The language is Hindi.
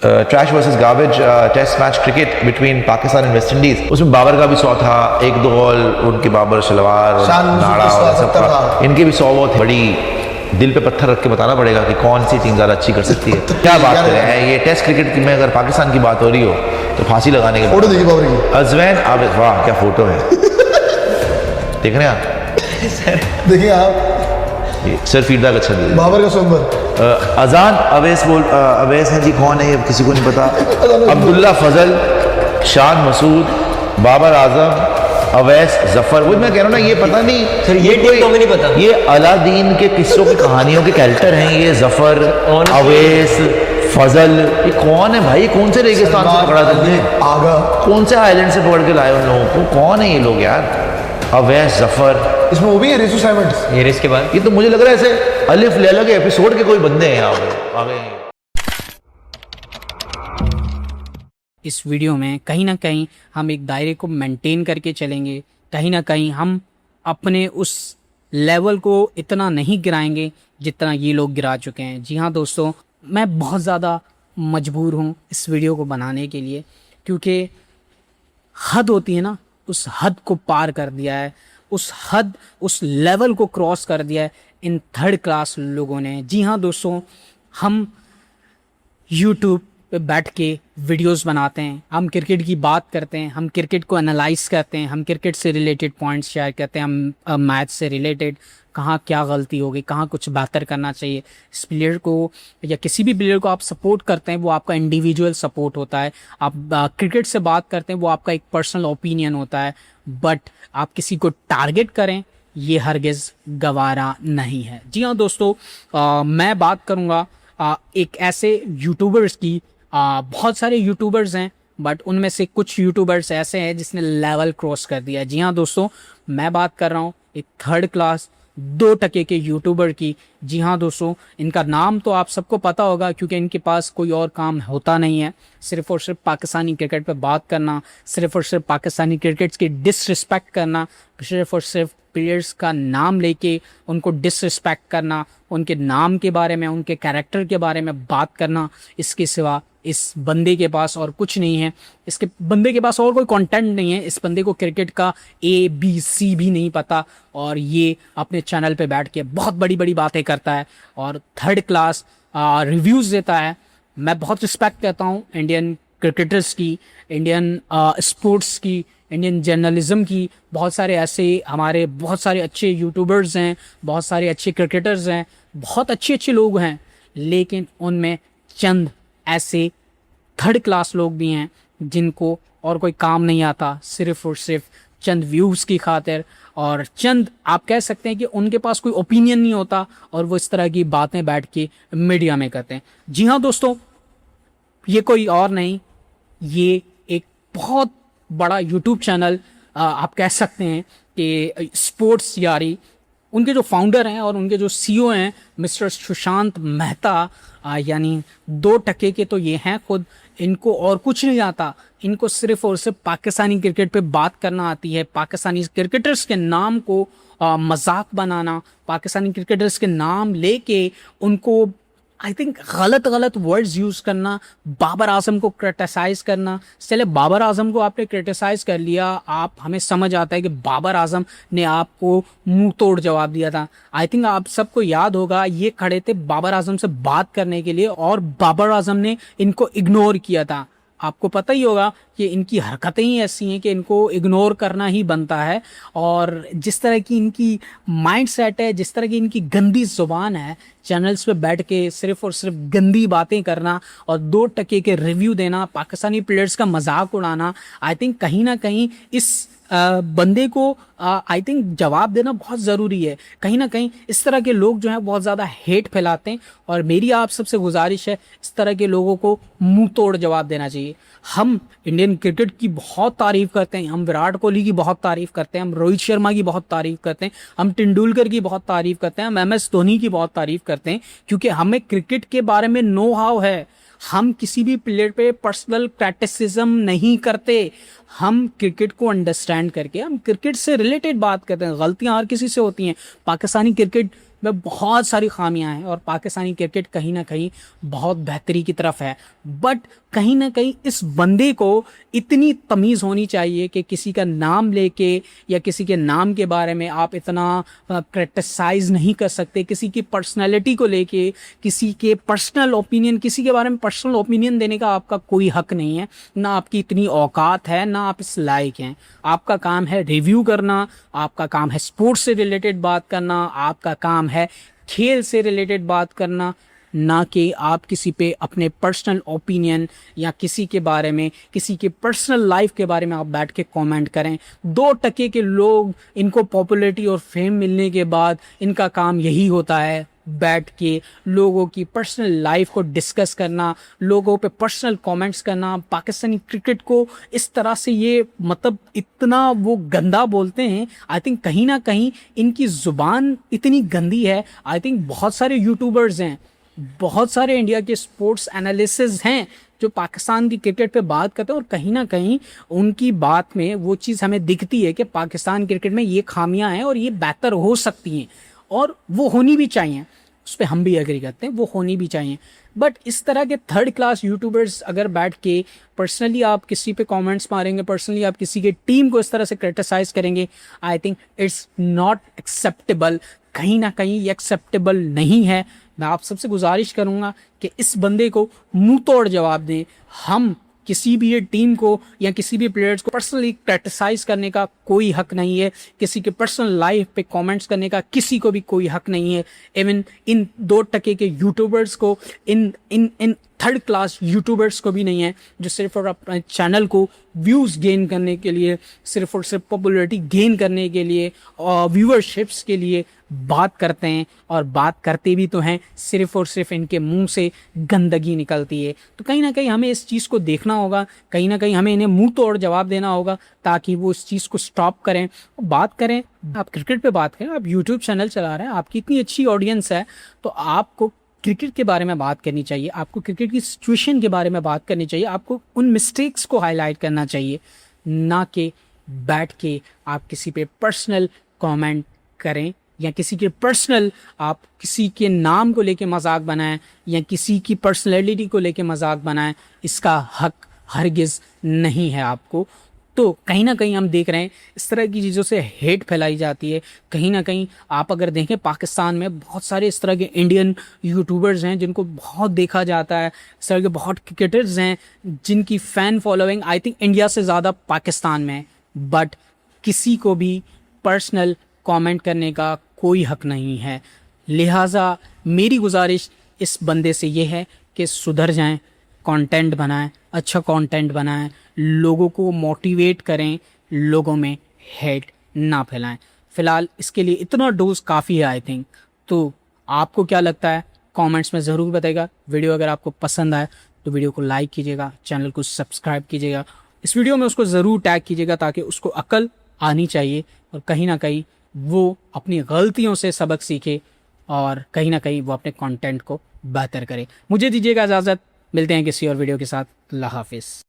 Trash versus garbage test match cricket between Pakistan and West Indies. उसमें बाबर का भी 100 था, एक दो बॉल उनके बाबर शलवार नाड़ा और सब था, इनके भी 100 वो थे। बड़ी दिल पे पत्थर रख के बताना पड़ेगा कि कौन सी टीम ज़्यादा अच्छी कर सकती है। क्या बात कर रहे हैं, ये टेस्ट क्रिकेट की में अगर पाकिस्तान की बात हो रही हो तो फांसी लगाने के फोटो देखिए बाबर की, अजवैन आबिद, वाह क्या फोटो है, देख रहे हैं आप, देखिए आप सर फीडबैक अच्छा दिया। बाबर का स्वयंवर, अजान अवैस अवैस हैं जी, कौन है ये किसी को नहीं पता। अब्दुल्ला फजल, शान मसूद, बाबर आजम, अवैस जफर। वो मैं कह रहा हूँ ना, ये पता नहीं सर, ये टीम तो हमें नहीं पता। ये अलादीन के किस्सों की कहानियों के कैरेक्टर हैं ये, जफर, अवैस, फजल, ये कौन है भाई? कौन से रेगिस्तान से पकड़ा तुमने? आगा कौन से आइलैंड से पकड़ के लाए उन लोगों को? कौन है ये लोग यार? अवैस, जफर, इसमें वो भी है रेसू साइमंड्स। ये रेस के बाद ये तो मुझे लग रहा है ऐसे अलिफ लैला के एपिसोड के कोई बंदे हैं यहाँ पे आ गए। इस वीडियो में कहीं ना कहीं हम एक दायरे को मेंटेन करके चलेंगे, कहीं ना कहीं हम अपने उस लेवल को इतना नहीं गिराएंगे जितना ये लोग गिरा चुके हैं। जी हाँ दोस्तों, मैं बहुत ज़्यादा मजबूर हूँ इस वीडियो को बनाने के लिए, क्योंकि हद होती है ना, उस हद को पार कर दिया है, उस लेवल को क्रॉस कर दिया है इन थर्ड क्लास लोगों ने। जी हाँ दोस्तों, हम यूट्यूब पे बैठ के वीडियोस बनाते हैं, हम क्रिकेट की बात करते हैं, हम क्रिकेट को एनालाइज करते हैं, हम क्रिकेट से रिलेटेड पॉइंट्स शेयर करते हैं, हम मैच से रिलेटेड कहाँ क्या गलती हो गई, कहाँ कुछ बेहतर करना चाहिए। इस प्लेयर को या किसी भी प्लेयर को आप सपोर्ट करते हैं वो आपका इंडिविजुअल सपोर्ट होता है। आप क्रिकेट से बात करते हैं वो आपका एक पर्सनल ओपिनियन होता है, बट आप किसी को टारगेट करें ये हरगिज़ गवारा नहीं है। जी हाँ दोस्तों, मैं बात करूँगा एक ऐसे यूट्यूबर्स की। बहुत सारे यूट्यूबर्स हैं, बट उनमें से कुछ यूट्यूबर्स ऐसे हैं जिसने लेवल क्रॉस कर दिया है। जी हाँ दोस्तों, मैं बात कर रहा हूँ एक थर्ड क्लास 2 टके के यूट्यूबर की। जी हाँ दोस्तों, इनका नाम तो आप सबको पता होगा क्योंकि इनके पास कोई और काम होता नहीं है, सिर्फ और सिर्फ पाकिस्तानी क्रिकेट पे बात करना, सिर्फ और सिर्फ पाकिस्तानी क्रिकेट की डिसरिस्पेक्ट करना, सिर्फ और सिर्फ प्लेयर्स का नाम लेके उनको डिसरिस्पेक्ट करना, उनके नाम के बारे में, उनके कैरेक्टर के बारे में बात करना। इसके सिवा इस बंदे के पास और कुछ नहीं है, इसके बंदे के पास और कोई कंटेंट नहीं है। इस बंदे को क्रिकेट का ABC भी नहीं पता, और ये अपने चैनल पे बैठ के बहुत बड़ी बड़ी बातें करता है और थर्ड क्लास रिव्यूज़ देता है। मैं बहुत रिस्पेक्ट करता हूँ इंडियन क्रिकेटर्स की, इंडियन स्पोर्ट्स की, इंडियन जर्नलिज्म की। बहुत सारे ऐसे हमारे बहुत सारे अच्छे यूट्यूबर्स हैं, बहुत सारे अच्छे क्रिकेटर्स हैं, बहुत अच्छे अच्छे लोग हैं, लेकिन उनमें चंद ऐसे थर्ड क्लास लोग भी हैं जिनको और कोई काम नहीं आता, सिर्फ और सिर्फ चंद व्यूज़ की खातिर, और चंद आप कह सकते हैं कि उनके पास कोई ओपिनियन नहीं होता और वो इस तरह की बातें बैठ के मीडिया में करते हैं। जी हाँ दोस्तों, ये कोई और नहीं, ये एक बहुत बड़ा यूट्यूब चैनल आप कह सकते हैं कि स्पोर्ट्स यारी, उनके जो फाउंडर हैं और उनके जो CEO हैं मिस्टर सुशांत मेहता, यानी 2 टके के तो ये हैं खुद। इनको और कुछ नहीं आता, इनको सिर्फ और सिर्फ पाकिस्तानी क्रिकेट पे बात करना आती है, पाकिस्तानी क्रिकेटर्स के नाम को मजाक बनाना, पाकिस्तानी क्रिकेटर्स के नाम लेके उनको आई थिंक गलत वर्ड्स यूज़ करना, बाबर आजम को क्रिटिसाइज़ करना। चले बाबर आजम को आपने क्रिटिसाइज़ कर लिया, आप हमें समझ आता है कि बाबर आजम ने आपको मुंह तोड़ जवाब दिया था। आई थिंक आप सबको याद होगा, ये खड़े थे बाबर आजम से बात करने के लिए और बाबर आजम ने इनको इग्नोर किया था। आपको पता ही होगा कि इनकी हरकतें ही ऐसी हैं कि इनको इग्नोर करना ही बनता है, और जिस तरह की इनकी माइंडसेट है, जिस तरह की इनकी गंदी ज़ुबान है, चैनल्स पे बैठ के सिर्फ और सिर्फ गंदी बातें करना और 2 टके के रिव्यू देना, पाकिस्तानी प्लेयर्स का मजाक उड़ाना, आई थिंक कहीं ना कहीं इस बंदे को आई थिंक जवाब देना बहुत ज़रूरी है। कहीं ना कहीं इस तरह के लोग जो हैं बहुत ज़्यादा हेट फैलाते हैं, और मेरी आप सबसे गुजारिश है इस तरह के लोगों को मुंह तोड़ जवाब देना चाहिए। हम इंडियन क्रिकेट की बहुत तारीफ़ करते हैं, हम विराट कोहली की बहुत तारीफ़ करते हैं, हम रोहित शर्मा की बहुत तारीफ़ करते हैं, हम तेंदुलकर की बहुत तारीफ़ करते हैं, हम MS धोनी की बहुत तारीफ़ करते हैं, क्योंकि हमें क्रिकेट के बारे में नो हाउ है। हम किसी भी प्लेयर पे पर्सनल क्रिटिसिज्म नहीं करते, हम क्रिकेट को अंडरस्टैंड करके हम क्रिकेट से रिलेटेड बात करते हैं। गलतियां हर किसी से होती हैं, पाकिस्तानी क्रिकेट में बहुत सारी खामियां हैं और पाकिस्तानी क्रिकेट कहीं ना कहीं बहुत बेहतरी की तरफ है। बट कहीं ना कहीं इस बंदे को इतनी तमीज़ होनी चाहिए कि किसी का नाम लेके या किसी के नाम के बारे में आप इतना क्रिटिसाइज़ नहीं कर सकते। किसी की पर्सनैलिटी को लेके, किसी के पर्सनल ओपिनियन, किसी के बारे में पर्सनल ओपिनियन देने का आपका कोई हक नहीं है। ना आपकी इतनी औकात है, ना आप इस लायक हैं। आपका काम है रिव्यू करना, आपका काम है स्पोर्ट्स से रिलेटेड बात करना, आपका काम है खेल से रिलेटेड बात करना, ना कि आप किसी पे अपने पर्सनल ओपिनियन या किसी के बारे में, किसी के पर्सनल लाइफ के बारे में आप बैठ के कमेंट करें। 2% के लोग, इनको पॉपुलैरिटी और फेम मिलने के बाद इनका काम यही होता है बैठ के लोगों की पर्सनल लाइफ को डिस्कस करना, लोगों पे पर्सनल कमेंट्स करना। पाकिस्तानी क्रिकेट को इस तरह से ये मतलब इतना वो गंदा बोलते हैं। आई थिंक कहीं ना कहीं इनकी ज़ुबान इतनी गंदी है। आई थिंक बहुत सारे यूट्यूबर्स हैं, बहुत सारे इंडिया के स्पोर्ट्स एनालिसिस हैं जो पाकिस्तान की क्रिकेट पे बात करते हैं और कहीं ना कहीं उनकी बात में वो चीज़ हमें दिखती है कि पाकिस्तान क्रिकेट में ये खामियां हैं और ये बेहतर हो सकती हैं और वो होनी भी चाहिए। उस पर हम भी एग्री करते हैं, वो होनी भी चाहिए। बट इस तरह के थर्ड क्लास यूट्यूबर्स अगर बैठ के पर्सनली आप किसी पे कमेंट्स मारेंगे, पर्सनली आप किसी के टीम को इस तरह से क्रिटिसाइज़ करेंगे, I think it's not acceptable. कहीं ना कहीं ये एक्सेप्टेबल नहीं है। मैं आप सबसे गुजारिश करूँगा कि इस बंदे को मुंह तोड़ जवाब दें। हम किसी भी ये टीम को या किसी भी प्लेयर्स को पर्सनली क्रिटिसाइज़ करने का कोई हक नहीं है। किसी के पर्सनल लाइफ पे कमेंट्स करने का किसी को भी कोई हक नहीं है। इवन इन 2% के यूट्यूबर्स को, इन थर्ड क्लास यूट्यूबर्स को भी नहीं है जो सिर्फ और अपने चैनल को व्यूज़ गेन करने के लिए, सिर्फ और सिर्फ पॉपुलैरिटी गेन करने के लिए और व्यूअरशिप्स के लिए बात करते हैं। और बात करते भी तो हैं, सिर्फ और सिर्फ इनके मुंह से गंदगी निकलती है। तो कहीं ना कहीं हमें इस चीज़ को देखना होगा, कहीं ना कहीं हमें इन्हें मुंह तोड़ जवाब देना होगा ताकि वो इस चीज़ को स्टॉप करें, बात करें। आप क्रिकेट पे बात करें, आप यूट्यूब चैनल चला रहे हैं, आपकी इतनी अच्छी ऑडियंस है, तो आपको क्रिकेट के बारे में बात करनी चाहिए, आपको क्रिकेट की सिचुएशन के बारे में बात करनी चाहिए, आपको उन मिस्टेक्स को हाईलाइट करना चाहिए, ना कि बैठ के आप किसी पे पर्सनल कमेंट करें या किसी के पर्सनल, आप किसी के नाम को लेके मजाक बनाएं या किसी की पर्सनैलिटी को लेके मजाक बनाएं। इसका हक हरगिज़ नहीं है आपको। तो कहीं ना कहीं हम देख रहे हैं इस तरह की चीज़ों से हेट फैलाई जाती है। कहीं ना कहीं आप अगर देखें पाकिस्तान में बहुत सारे इस तरह के इंडियन यूट्यूबर्स हैं जिनको बहुत देखा जाता है, इस तरह के बहुत क्रिकेटर्स हैं जिनकी fan following I think India से ज़्यादा पाकिस्तान में है। बट किसी को भी पर्सनल कमेंट करने का कोई हक नहीं है। लिहाजा मेरी गुजारिश इस बंदे से ये है कि सुधर जाएं, कंटेंट बनाएं, अच्छा कंटेंट बनाएं, लोगों को मोटिवेट करें, लोगों में हेट ना फैलाएं। फ़िलहाल इसके लिए इतना डोज काफ़ी है आई थिंक। तो आपको क्या लगता है कमेंट्स में ज़रूर बताइएगा। वीडियो अगर आपको पसंद आए तो वीडियो को लाइक कीजिएगा, चैनल को सब्सक्राइब कीजिएगा, इस वीडियो में उसको ज़रूर टैग कीजिएगा ताकि उसको अकल आनी चाहिए और कहीं ना कहीं वो अपनी गलतियों से सबक सीखे और कहीं ना कहीं वो अपने कंटेंट को बेहतर करे। मुझे दीजिएगा इजाज़त, मिलते हैं किसी और वीडियो के साथ। अल्लाह हाफिज़।